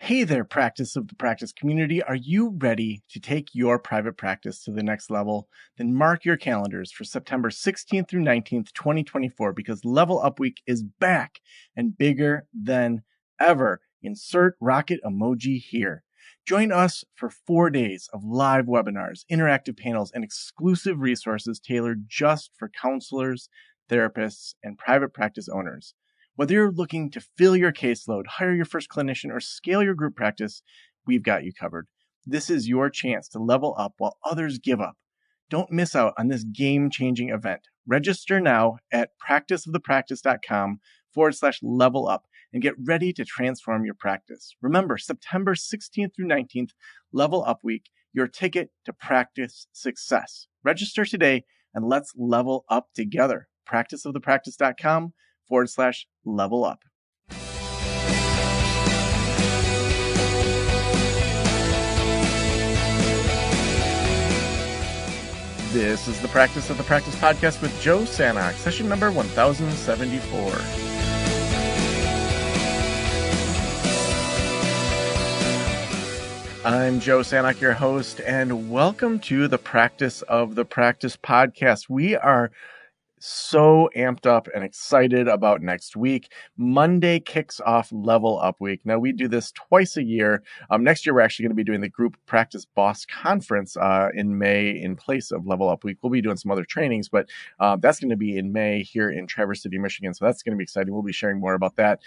Hey there, practice of the practice community. Are you ready to take your private practice to the next level? Then mark your calendars for September 16th through 19th, 2024, because Level Up Week is back and bigger than ever. Insert rocket emoji here. Join us for 4 days of live webinars, interactive panels, and exclusive resources tailored just for counselors, therapists, and private practice owners. Whether you're looking to fill your caseload, hire your first clinician, or scale your group practice, we've got you covered. This is your chance to level up while others give up. Don't miss out on this game-changing event. Register now at practiceofthepractice.com/level up and get ready to transform your practice. Remember, September 16th through 19th, Level Up Week, your ticket to practice success. Register today and let's level up together. Practiceofthepractice.com/level up. This is the Practice of the Practice podcast with Joe Sanok, session number 1074. I'm Joe Sanok, your host, and welcome to the Practice of the Practice podcast. We are so amped up and excited about next week. Monday kicks off Level Up Week. Now, we do this twice a year. Next year, we're actually going to be doing the Group Practice Boss Conference in May in place of Level Up Week. We'll be doing some other trainings, but that's going to be in May here in Traverse City, Michigan. So that's going to be exciting. We'll be sharing more about that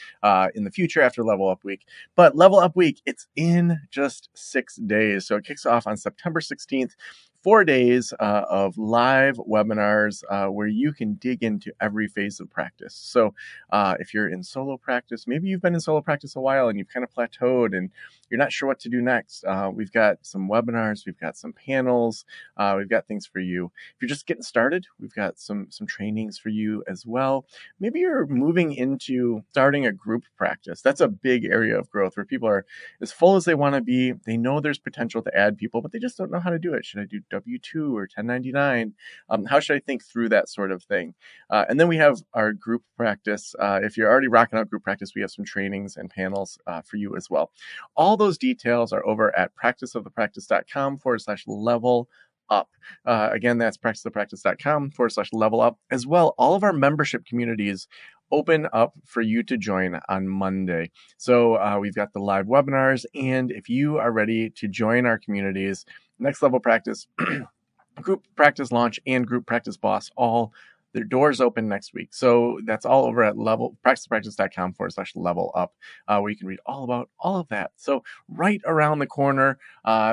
in the future after Level Up Week. But Level Up Week, it's in just 6 days. So it kicks off on September 16th. 4 days of live webinars where you can dig into every phase of practice. So if you're in solo practice, maybe you've been in solo practice a while and you've kind of plateaued and you're not sure what to do next. We've got some webinars, we've got some panels, we've got things for you. If you're just getting started, we've got some trainings for you as well. Maybe you're moving into starting a group practice. That's a big area of growth where people are as full as they want to be. They know there's potential to add people, but they just don't know how to do it. Should I do W-2 or 1099? How should I think through that sort of thing? And then we have our group practice. If you're already rocking out group practice, we have some trainings and panels for you as well. All those details are over at practiceofthepractice.com/level up. Again, that's practiceofthepractice.com/level up. As well, all of our membership communities open up for you to join on Monday. So we've got the live webinars, and if you are ready to join our communities, Next Level Practice, Group Practice Launch, and Group Practice Boss, all their doors open next week. So that's all over at practiceofpractice.com/level up, where you can read all about all of that. So right around the corner,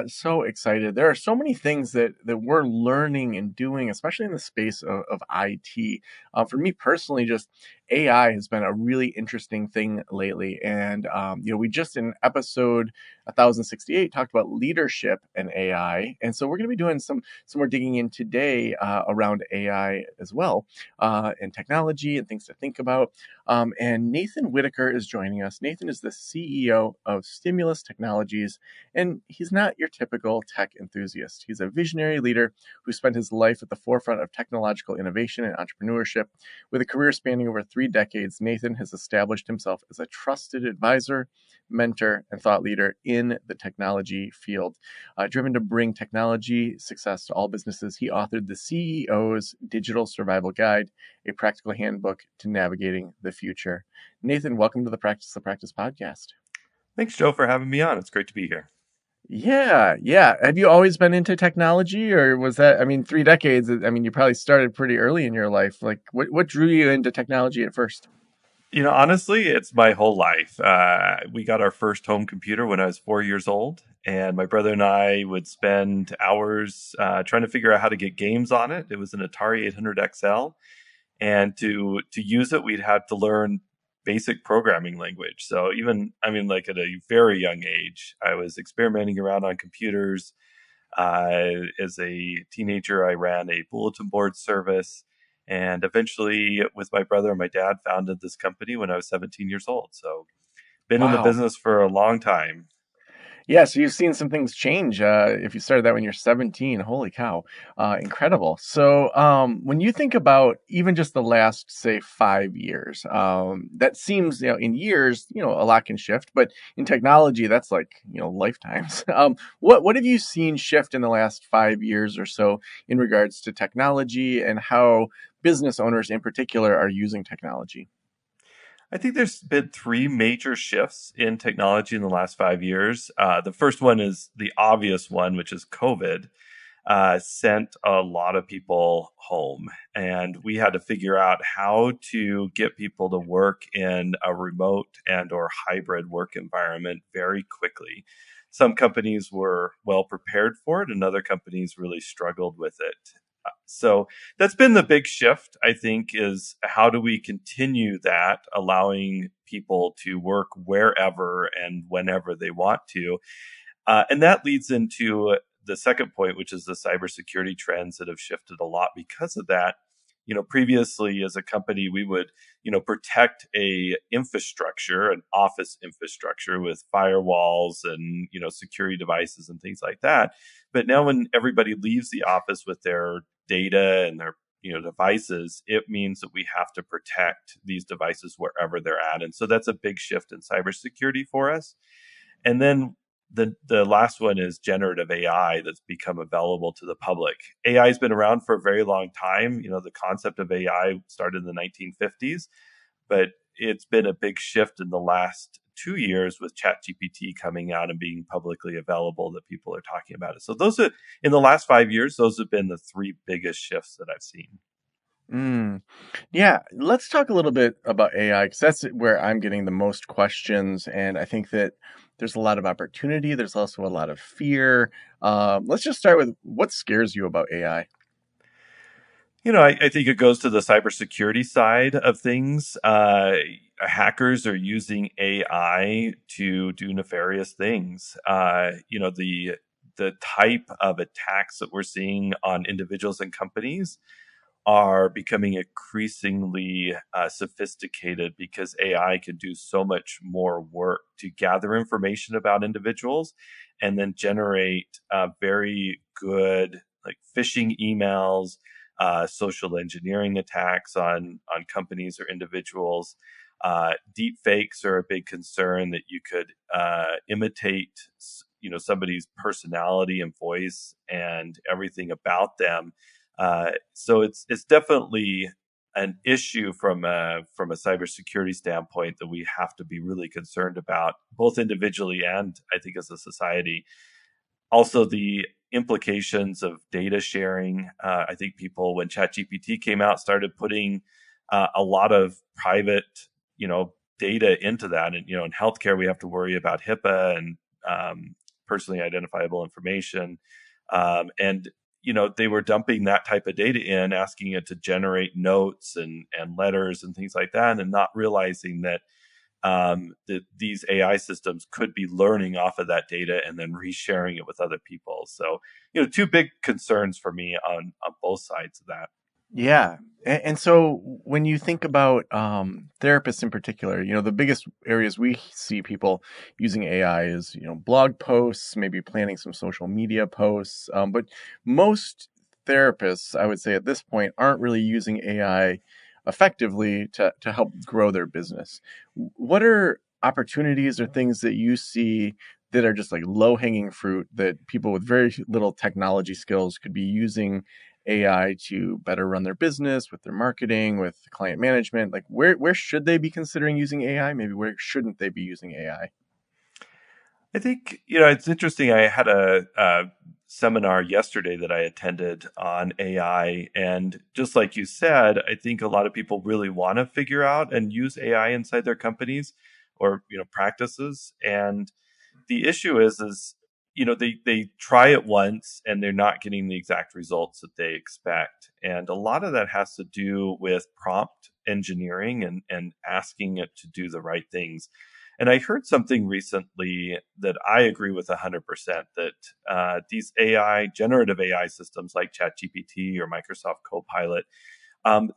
so excited. There are so many things that we're learning and doing, especially in the space of IT. For me personally, just AI has been a really interesting thing lately. And, we just in episode 1068 talked about leadership and AI. And so we're going to be doing some more digging in today around AI as well, and technology and things to think about. And Nathan Whittacre is joining us. Nathan is the CEO of Stimulus Technologies, and he's not your typical tech enthusiast. He's a visionary leader who spent his life at the forefront of technological innovation and entrepreneurship. With a career spanning over 3 decades, Nathan has established himself as a trusted advisor, mentor, and thought leader in the technology field. Driven to bring technology success to all businesses, he authored the CEO's Digital Survival Guide, a practical handbook to navigating the future. Nathan, welcome to the Practice the Practice podcast. Thanks, Joe, for having me on. It's great to be here. Yeah. Have you always been into technology, or was that, 3 decades? You probably started pretty early in your life. Like, what drew you into technology at first? Honestly, it's my whole life. We got our first home computer when I was 4 years old, and my brother and I would spend hours trying to figure out how to get games on it. It was an Atari 800 XL, and to use it, we'd have to learn basic programming language. So even, like at a very young age, I was experimenting around on computers. As a teenager, I ran a bulletin board service. And eventually, with my brother and my dad, founded this company when I was 17 years old. So been in the Wow. business for a long time. Yeah, so you've seen some things change. If you started that when you're 17, holy cow, incredible. So, when you think about even just the last, say, 5 years, that seems, in years, a lot can shift, but in technology, that's like, lifetimes. What have you seen shift in the last 5 years or so in regards to technology and how business owners in particular are using technology? I think there's been three major shifts in technology in the last 5 years. The first one is the obvious one, which is COVID. Sent a lot of people home, and we had to figure out how to get people to work in a remote and or hybrid work environment very quickly. Some companies were well prepared for it, and other companies really struggled with it. So that's been the big shift, I think, is how do we continue that, allowing people to work wherever and whenever they want to. And that leads into the second point, which is the cybersecurity trends that have shifted a lot because of that. Previously as a company, we would, protect a infrastructure, an office infrastructure with firewalls and, security devices and things like that. But now when everybody leaves the office with their data and their devices, it means that we have to protect these devices wherever they're at. And so that's a big shift in cybersecurity for us. And then the last one is generative AI that's become available to the public. AI has been around for a very long time. The concept of AI started in the 1950s, but it's been a big shift in the last 2 years with ChatGPT coming out and being publicly available that people are talking about it. So those are in the last 5 years, those have been the three biggest shifts that I've seen. Mm. Yeah, let's talk a little bit about AI because that's where I'm getting the most questions, and I think that there's a lot of opportunity. There's also a lot of fear. Let's just start with what scares you about AI. I think it goes to the cybersecurity side of things. Hackers are using AI to do nefarious things. The type of attacks that we're seeing on individuals and companies are becoming increasingly sophisticated because AI can do so much more work to gather information about individuals and then generate very good like phishing emails, social engineering attacks on companies or individuals. Deep fakes are a big concern that you could imitate, somebody's personality and voice and everything about them. So it's definitely an issue from a cybersecurity standpoint that we have to be really concerned about, both individually and I think as a society. Also, the implications of data sharing. I think people, when ChatGPT came out, started putting a lot of private, data into that. And in healthcare, we have to worry about HIPAA and personally identifiable information. And they were dumping that type of data in, asking it to generate notes and letters and things like that, and not realizing that that these AI systems could be learning off of that data and then resharing it with other people. So, two big concerns for me on both sides of that. Yeah. And so when you think about therapists in particular, the biggest areas we see people using AI is, blog posts, maybe planning some social media posts. But most therapists, I would say at this point, aren't really using AI effectively to help grow their business. What are opportunities or things that you see that are just like low hanging fruit that people with very little technology skills could be using AI to better run their business, with their marketing, with client management? Like where should they be considering using AI? Maybe where shouldn't they be using AI? I think, it's interesting. I had a seminar yesterday that I attended on AI. And just like you said, I think a lot of people really want to figure out and use AI inside their companies or, practices. And the issue is they try it once and they're not getting the exact results that they expect, and a lot of that has to do with prompt engineering and asking it to do the right things. And I heard something recently that I agree with 100%, that these generative AI systems like ChatGPT or Microsoft Copilot,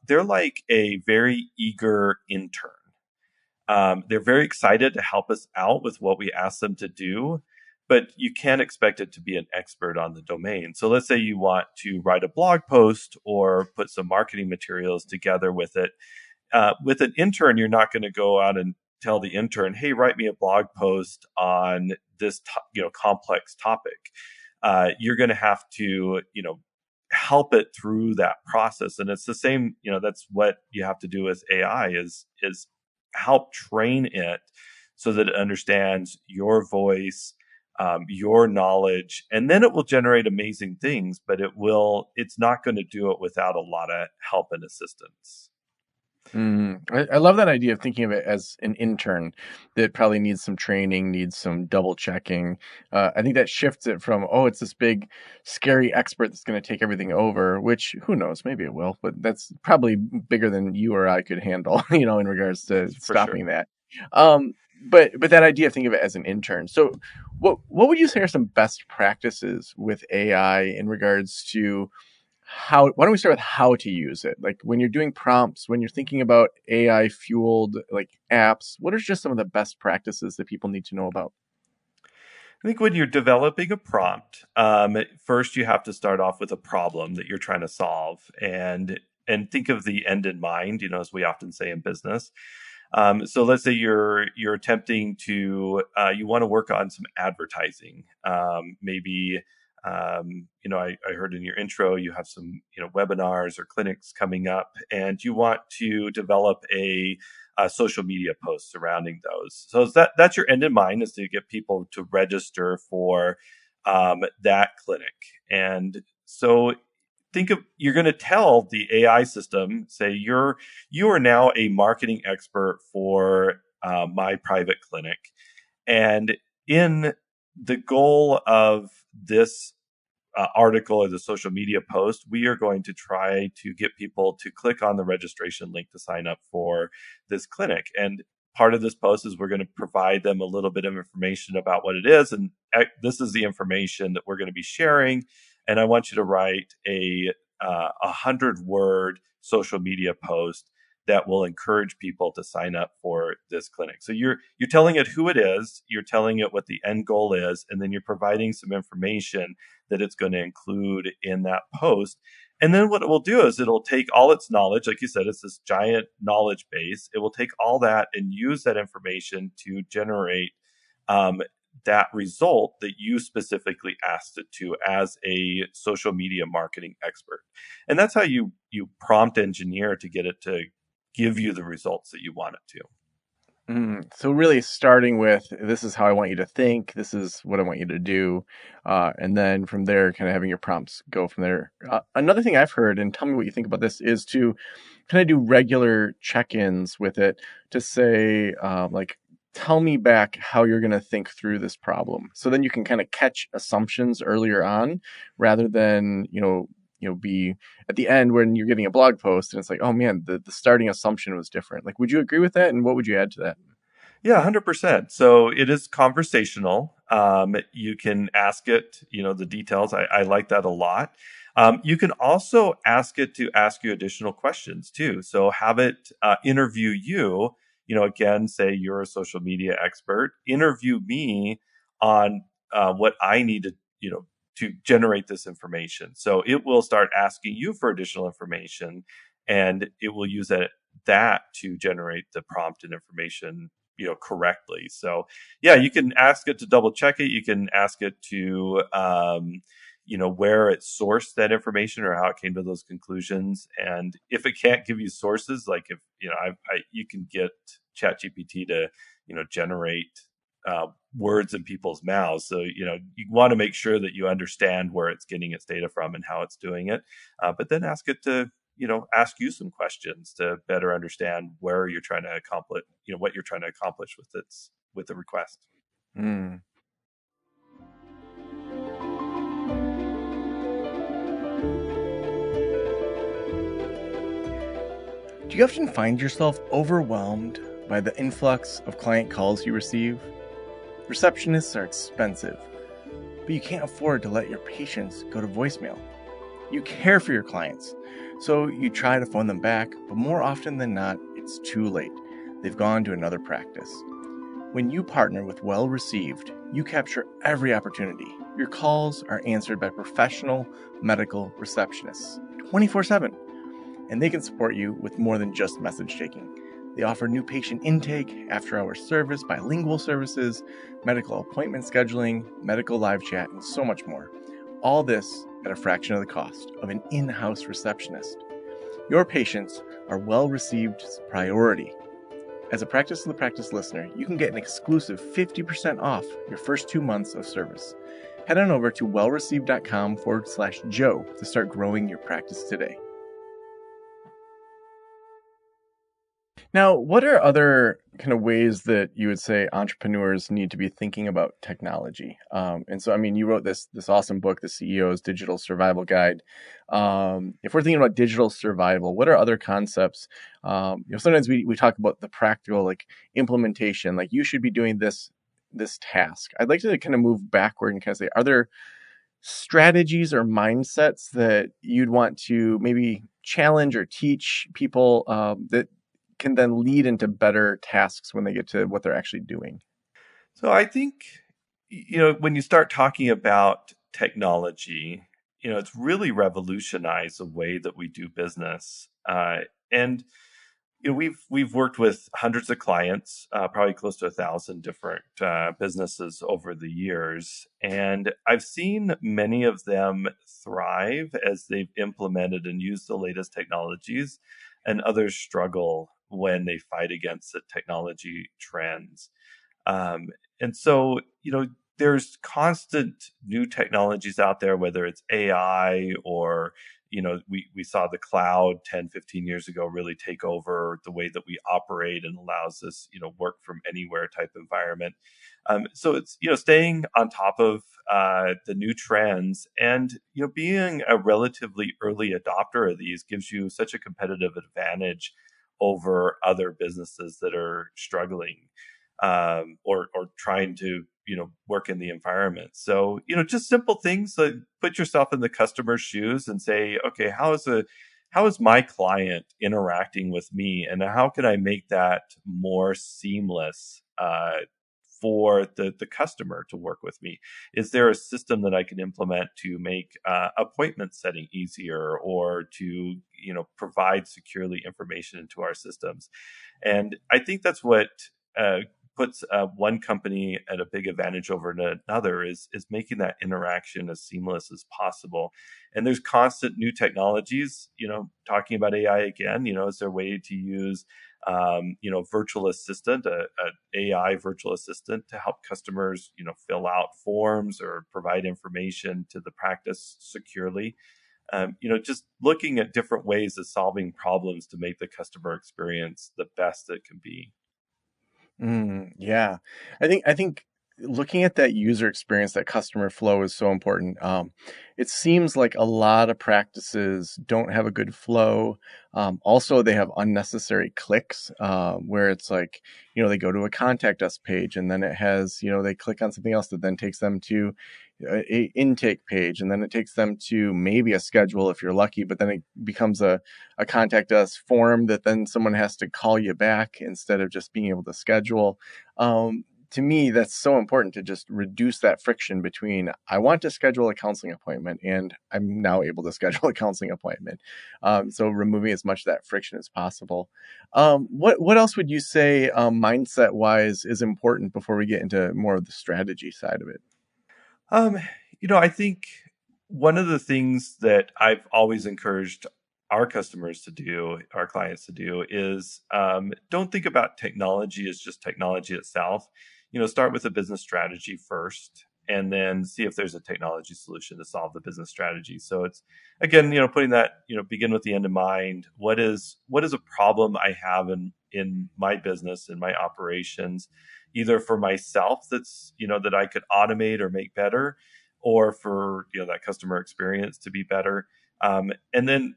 they're like a very eager intern. They're very excited to help us out with what we ask them to do, but you can't expect it to be an expert on the domain. So let's say you want to write a blog post or put some marketing materials together with it. With an intern, you're not going to go out and tell the intern, "Hey, write me a blog post on this, complex topic." You're going to have to, help it through that process. And it's the same, that's what you have to do with AI is help train it so that it understands your voice, your knowledge, and then it will generate amazing things, but it's not going to do it without a lot of help and assistance. I love that idea of thinking of it as an intern that probably needs some training, needs some double checking. I think that shifts it from, oh, it's this big, scary expert that's going to take everything over, which who knows, maybe it will, but that's probably bigger than you or I could handle, in regards to For sure. stopping that. But that idea of thinking of it as an intern. So what would you say are some best practices with AI in regards to why don't we start with how to use it? Like when you're doing prompts, when you're thinking about AI fueled like apps, what are just some of the best practices that people need to know about? I think when you're developing a prompt, first you have to start off with a problem that you're trying to solve, and think of the end in mind. As we often say in business. So let's say you're attempting to you want to work on some advertising. Maybe I heard in your intro you have some webinars or clinics coming up, and you want to develop a social media post surrounding those. So that's your end in mind, is to get people to register for that clinic. And so you're going to tell the AI system, say you are now a marketing expert for my private clinic, and in the goal of this article or the social media post, we are going to try to get people to click on the registration link to sign up for this clinic. And part of this post is we're going to provide them a little bit of information about what it is. And this is the information that we're going to be sharing. And I want you to write a 100-word social media post that will encourage people to sign up for this clinic. So you're telling it who it is, you're telling it what the end goal is, and then you're providing some information that it's going to include in that post. And then what it will do is it'll take all its knowledge, like you said, it's this giant knowledge base. It will take all that and use that information to generate that result that you specifically asked it to as a social media marketing expert. And that's how you prompt engineer to get it to give you the results that you want it to. So really starting with, this is how I want you to think, this is what I want you to do, and then from there kind of having your prompts go from there. Another thing I've heard, and tell me what you think about this, is to kind of do regular check-ins with it to say, like, tell me back how you're going to think through this problem. So then you can kind of catch assumptions earlier on rather than, be at the end when you're getting a blog post and it's like, oh man, the starting assumption was different. Like, would you agree with that? And what would you add to that? Yeah, 100%. So it is conversational. You can ask it, the details. I like that a lot. You can also ask it to ask you additional questions too. So have it interview you, again, say you're a social media expert, interview me on what I need to generate this information. So it will start asking you for additional information, and it will use that to generate the prompt and information correctly. So yeah, you can ask it to double check it. You can ask it to where it sourced that information or how it came to those conclusions. And if it can't give you sources, like if you can get ChatGPT to generate words in people's mouths. So you want to make sure that you understand where it's getting its data from and how it's doing it. But then ask it to ask you some questions to better understand where you're trying to accomplish, what you're trying to accomplish with the request. Mm. Do you often find yourself overwhelmed by the influx of client calls you receive? Receptionists are expensive, but you can't afford to let your patients go to voicemail. You care for your clients, so you try to phone them back, but more often than not, it's too late. They've gone to another practice. When you partner with Well Received, you capture every opportunity. Your calls are answered by professional medical receptionists 24/7, and they can support you with more than just message taking. They offer new patient intake, after-hours service, bilingual services, medical appointment scheduling, medical live chat, and so much more. All this at a fraction of the cost of an in-house receptionist. Your patients are Well Received's priority. As a Practice of the Practice listener, you can get an exclusive 50% off your first 2 months of service. Head on over to wellreceived.com/Joe to start growing your practice today. Now, what are other kind of ways that you would say entrepreneurs need to be thinking about technology? And so, I mean, you wrote this awesome book, The CEO's Digital Survival Guide. If we're thinking about digital survival, what are other concepts? Sometimes we talk about the practical, like implementation, like you should be doing this task. I'd like to kind of move backward and kind of say, are there strategies or mindsets that you'd want to maybe challenge or teach people that can then lead into better tasks when they get to what they're actually doing? So I think, when you start talking about technology, it's really revolutionized the way that we do business. And we've worked with hundreds of clients, probably close to 1,000 different businesses over the years, and I've seen many of them thrive as they've implemented and used the latest technologies, and others struggle when they fight against the technology trends. Um, and so, there's constant new technologies out there, whether it's AI or, we saw the cloud 10, 15 years ago really take over the way that we operate and allows us, work from anywhere type environment. So it's, staying on top of the new trends and, being a relatively early adopter of these gives you such a competitive advantage over other businesses that are struggling or trying to work in the environment. So just simple things like put yourself in the customer's shoes and say, okay, how is my client interacting with me, and how can I make that more seamless for the customer to work with me? Is there a system that I can implement to make appointment setting easier, or to provide securely information into our systems? And I think that's what puts one company at a big advantage over another is making that interaction as seamless as possible. And there's constant new technologies. Talking about AI again, is there a way to use virtual assistant, a AI virtual assistant, to help customers fill out forms or provide information to the practice securely? Just looking at different ways of solving problems to make the customer experience the best it can be. Yeah, I think looking at that user experience, that customer flow is so important. It seems like a lot of practices don't have a good flow. Also, they have unnecessary clicks where it's like, they go to a contact us page and then it has, they click on something else that then takes them to a intake page, and then it takes them to maybe a schedule if you're lucky, but then it becomes a contact us form that then someone has to call you back instead of just being able to schedule. To me, that's so important to just reduce that friction between I want to schedule a counseling appointment and I'm now able to schedule a counseling appointment. So removing as much of that friction as possible. What else would you say mindset wise is important before we get into more of the strategy side of it? Um, I think one of the things that I've always encouraged our customers to do, our clients to do, is don't think about technology as just technology itself. Start with a business strategy first, and then see if there's a technology solution to solve the business strategy. So it's again, putting that, begin with the end in mind. What is a problem I have in my business, in my operations, either for myself that's that I could automate or make better, or for that customer experience to be better, and then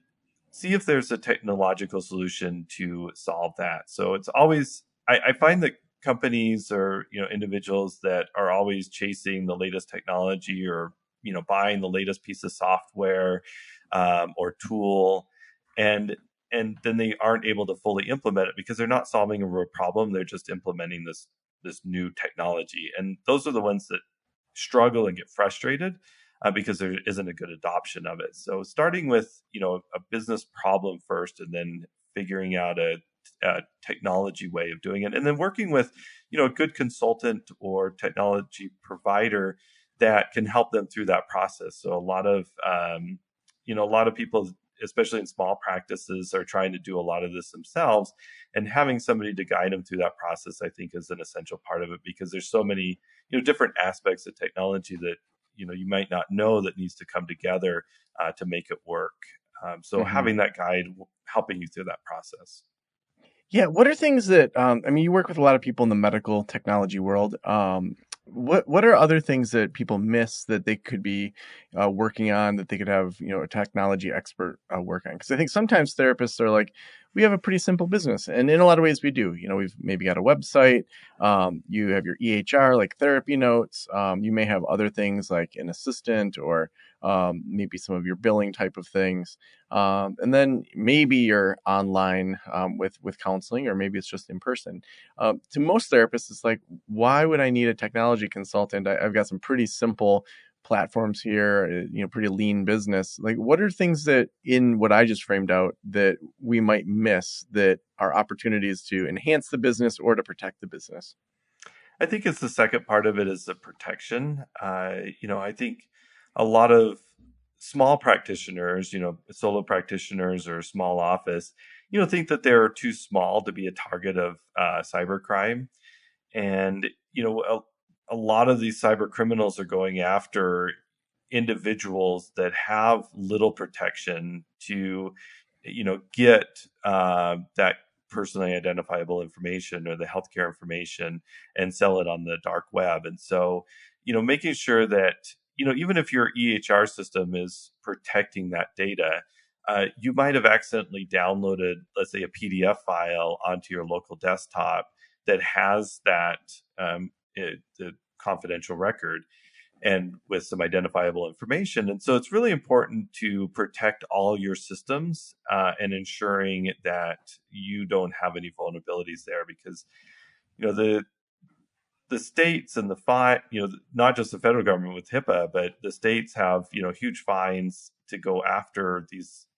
see if there's a technological solution to solve that. So it's always, I find that companies or individuals that are always chasing the latest technology, or buying the latest piece of software or tool, and then they aren't able to fully implement it because they're not solving a real problem. They're just implementing this this new technology, and those are the ones that struggle and get frustrated because there isn't a good adoption of it. So starting with a business problem first, and then figuring out a technology way of doing it, and then working with a good consultant or technology provider that can help them through that process. So a lot of people, especially in small practices, are trying to do a lot of this themselves, and having somebody to guide them through that process, I think, is an essential part of it, because there's so many different aspects of technology that you might not know that needs to come together to make it work. So Hmm. having that guide helping you through that process. Yeah, what are things that I mean, you work with a lot of people in the medical technology world. What are other things that people miss that they could be working on, that they could have a technology expert work on? Because I think sometimes therapists are like, we have a pretty simple business, and in a lot of ways we do. We've maybe got a website. You have your EHR, like therapy notes. You may have other things like an assistant, or maybe some of your billing type of things. And then maybe you're online with counseling, or maybe it's just in person. To most therapists, it's like, why would I need a technology consultant? I've got some pretty simple platforms here, pretty lean business. Like, what are things that in what I just framed out that we might miss, that are opportunities to enhance the business or to protect the business? I think it's the second part of it, is the protection. I think a lot of small practitioners, solo practitioners or small office, think that they're too small to be a target of cybercrime. And a lot of these cyber criminals are going after individuals that have little protection to get that personally identifiable information or the healthcare information and sell it on the dark web. And so making sure that even if your EHR system is protecting that data, you might have accidentally downloaded, let's say, a PDF file onto your local desktop that has that the confidential record and with some identifiable information. And so it's really important to protect all your systems and ensuring that you don't have any vulnerabilities there, because the states and not just the federal government with HIPAA, but the states have huge fines to go after these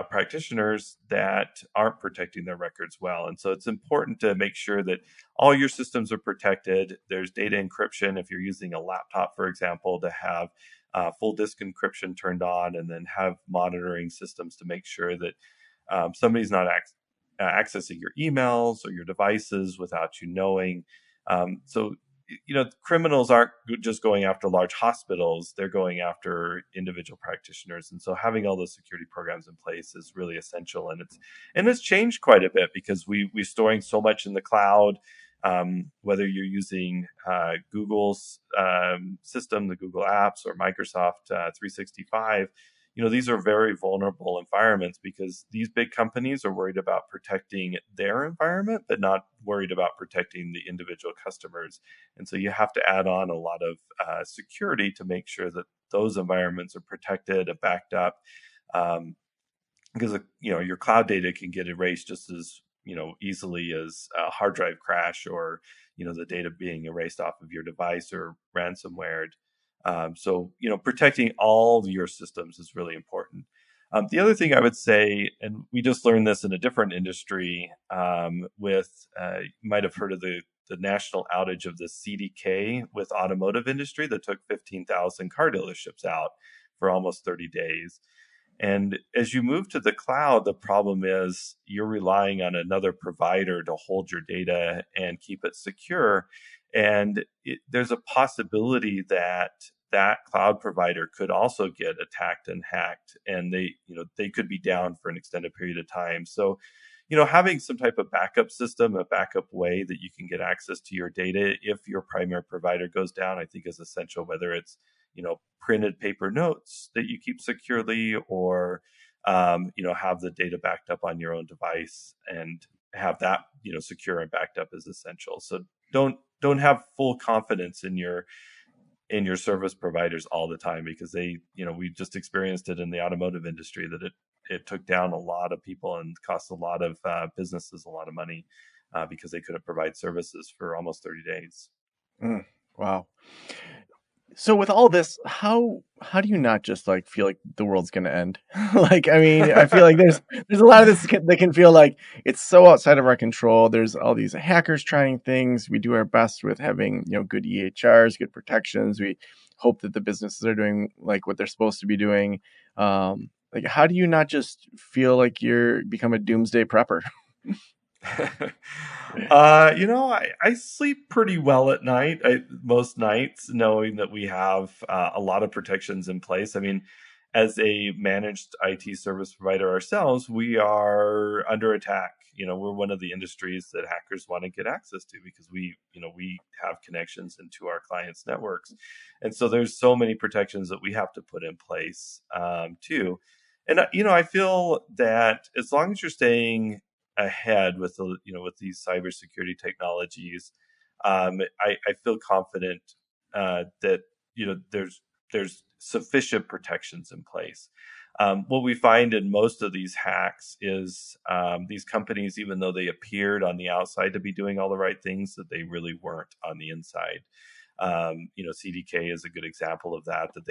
practitioners that aren't protecting their records well. And so it's important to make sure that all your systems are protected. There's data encryption if you're using a laptop, for example, to have full disk encryption turned on, and then have monitoring systems to make sure that somebody's not accessing your emails or your devices without you knowing. So criminals aren't just going after large hospitals, they're going after individual practitioners. And so having all those security programs in place is really essential. And it's changed quite a bit, because we're storing so much in the cloud. Whether you're using Google's system, the Google apps, or Microsoft 365, these are very vulnerable environments, because these big companies are worried about protecting their environment, but not worried about protecting the individual customers. And so you have to add on a lot of security to make sure that those environments are protected and backed up. Because your cloud data can get erased just as easily as a hard drive crash, or the data being erased off of your device, or ransomware. So protecting all your systems is really important. The other thing I would say, and we just learned this in a different industry, with you might have heard of the national outage of the CDK with automotive industry that took 15,000 car dealerships out for almost 30 days. And as you move to the cloud, the problem is you're relying on another provider to hold your data and keep it secure. And there's a possibility that that cloud provider could also get attacked and hacked, and they could be down for an extended period of time. So, having some type of backup system, a backup way that you can get access to your data if your primary provider goes down, I think is essential, whether it's printed paper notes that you keep securely, or have the data backed up on your own device, and have that secure and backed up is essential. So don't have full confidence in your service providers all the time, because we just experienced it in the automotive industry, that it took down a lot of people and cost a lot of businesses a lot of money. because they couldn't provide services for almost 30 days. Wow. So with all this, how do you not just like feel like the world's going to end? Like, I mean, I feel like there's a lot of this that can feel like it's so outside of our control. There's all these hackers trying things. We do our best with having, good EHRs, good protections. We hope that the businesses are doing like what they're supposed to be doing. Like, how do you not just feel like you're become a doomsday prepper? I sleep pretty well at night, most nights, knowing that we have a lot of protections in place. I mean, as a managed IT service provider ourselves, we are under attack. We're one of the industries that hackers want to get access to because we have connections into our clients' networks. And so there's so many protections that we have to put in place, too. And, I feel that as long as you're staying ahead with with these cybersecurity technologies, I feel confident that there's sufficient protections in place. What we find in most of these hacks is these companies, even though they appeared on the outside to be doing all the right things, that they really weren't on the inside. CDK is a good example of that. That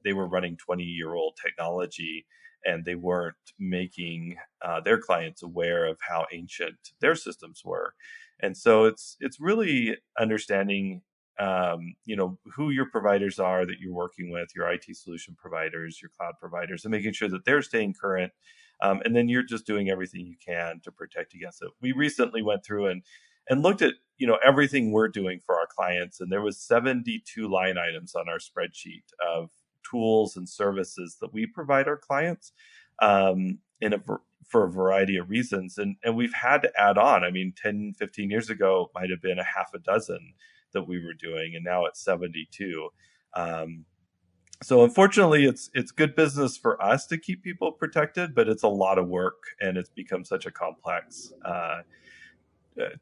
they were running 20-year-old technology, and they weren't making their clients aware of how ancient their systems were. And so it's really understanding who your providers are that you're working with, your IT solution providers, your cloud providers, and making sure that they're staying current. And then you're just doing everything you can to protect against it. We recently went through and looked at everything we're doing for our clients, and there was 72 line items on our spreadsheet of tools and services that we provide our clients for a variety of reasons. And we've had to add on. I mean, 10, 15 years ago, it might have been a half a dozen that we were doing, and now it's 72. So unfortunately, it's good business for us to keep people protected, but it's a lot of work, and it's become such a complex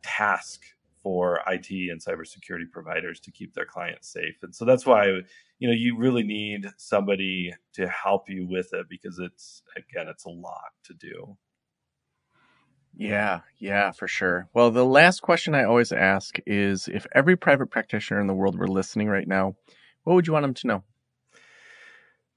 task for IT and cybersecurity providers to keep their clients safe. And so that's why, you really need somebody to help you with it, because it's a lot to do. Yeah, for sure. Well, the last question I always ask is, if every private practitioner in the world were listening right now, what would you want them to know?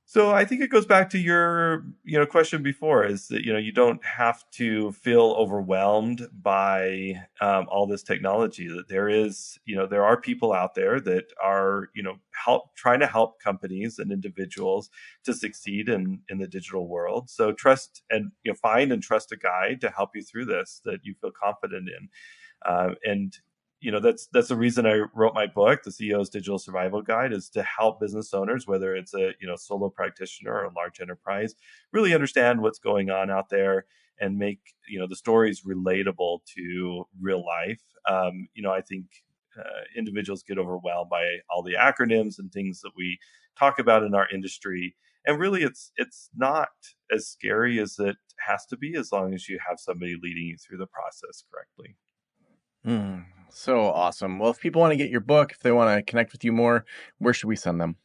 So I think it goes back to your, question before, is that, you don't have to feel overwhelmed by all this technology. That there are people out there that are, trying to help companies and individuals to succeed in the digital world. So trust and find and trust a guide to help you through this that you feel confident in. And that's the reason I wrote my book, The CEO's Digital Survival Guide, is to help business owners, whether it's a solo practitioner or a large enterprise, really understand what's going on out there and make the stories relatable to real life. I think individuals get overwhelmed by all the acronyms and things that we talk about in our industry, and really it's not as scary as it has to be, as long as you have somebody leading you through the process correctly. So awesome. Well, if people want to get your book, if they want to connect with you more, where should we send them?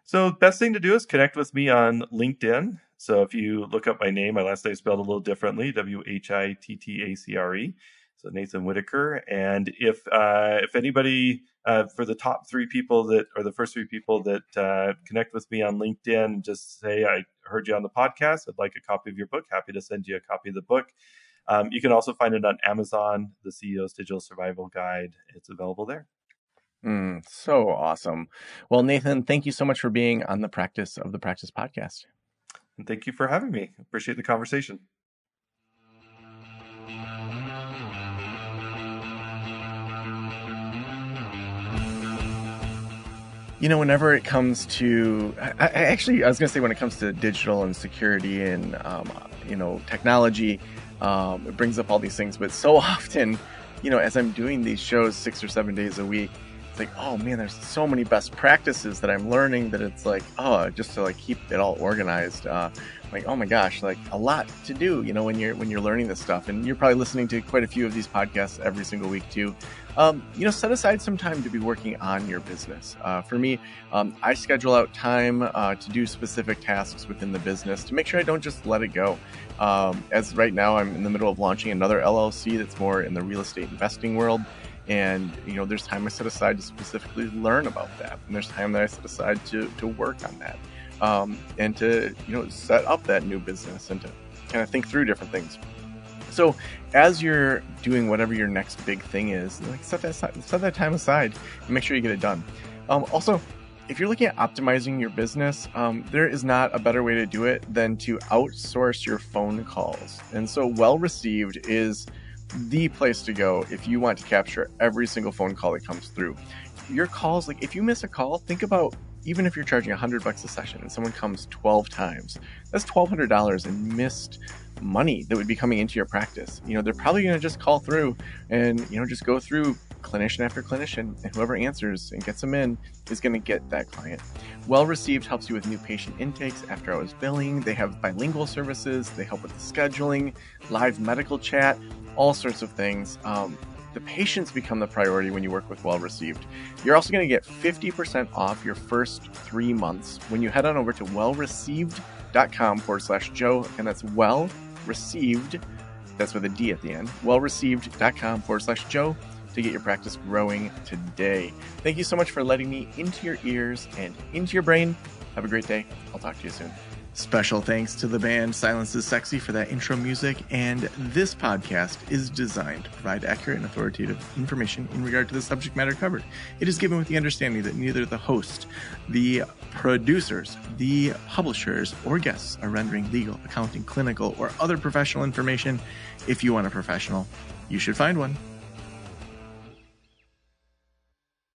So best thing to do is connect with me on LinkedIn. So if you look up my name, my last name is spelled a little differently, Whittacre. So Nathan Whittacre. And if anybody, for the top three people that, or the first three people that connect with me on LinkedIn, just say, I heard you on the podcast, I'd like a copy of your book. Happy to send you a copy of the book. You can also find it on Amazon, the CEO's Digital Survival Guide. It's available there. So awesome. Well, Nathan, thank you so much for being on the Practice of the Practice podcast. And thank you for having me. Appreciate the conversation. Whenever it comes to, I was going to say, when it comes to digital and security and, technology, it brings up all these things. But so often, as I'm doing these shows 6 or 7 days a week, like, oh man, there's so many best practices that I'm learning that it's like, oh, just to like keep it all organized. Like, oh my gosh, like a lot to do, you know, when you're learning this stuff. And you're probably listening to quite a few of these podcasts every single week too. You know, set aside some time to be working on your business. For me, I schedule out time to do specific tasks within the business to make sure I don't just let it go. As right now, I'm in the middle of launching another LLC that's more in the real estate investing world. And, you know, there's time I set aside to specifically learn about that. And there's time that I set aside to work on that. And to, you know, set up that new business and to kind of think through different things. So as you're doing whatever your next big thing is, like set that time aside and make sure you get it done. Also, if you're looking at optimizing your business, there is not a better way to do it than to outsource your phone calls. And so Well Received is the place to go if you want to capture every single phone call that comes through. Your calls, like if you miss a call, think about, even if you're charging $100 a session and someone comes 12 times, that's $1,200 in missed money that would be coming into your practice. You know, they're probably going to just call through and, you know, just go through clinician after clinician, and whoever answers and gets them in is going to get that client. Well Received helps you with new patient intakes, after hours billing. They have bilingual services. They help with the scheduling, live medical chat, all sorts of things. The patients become the priority when you work with Well Received. You're also going to get 50% off your first 3 months when you head on over to wellreceived.com/Joe. And that's Well Received, that's with a D at the end, wellreceived.com/Joe to get your practice growing today. Thank you so much for letting me into your ears and into your brain. Have a great day. I'll talk to you soon. Special thanks to the band Silence is Sexy for that intro music, and this podcast is designed to provide accurate and authoritative information in regard to the subject matter covered. It is given with the understanding that neither the host, the producers, the publishers, or guests are rendering legal, accounting, clinical, or other professional information. If you want a professional, you should find one.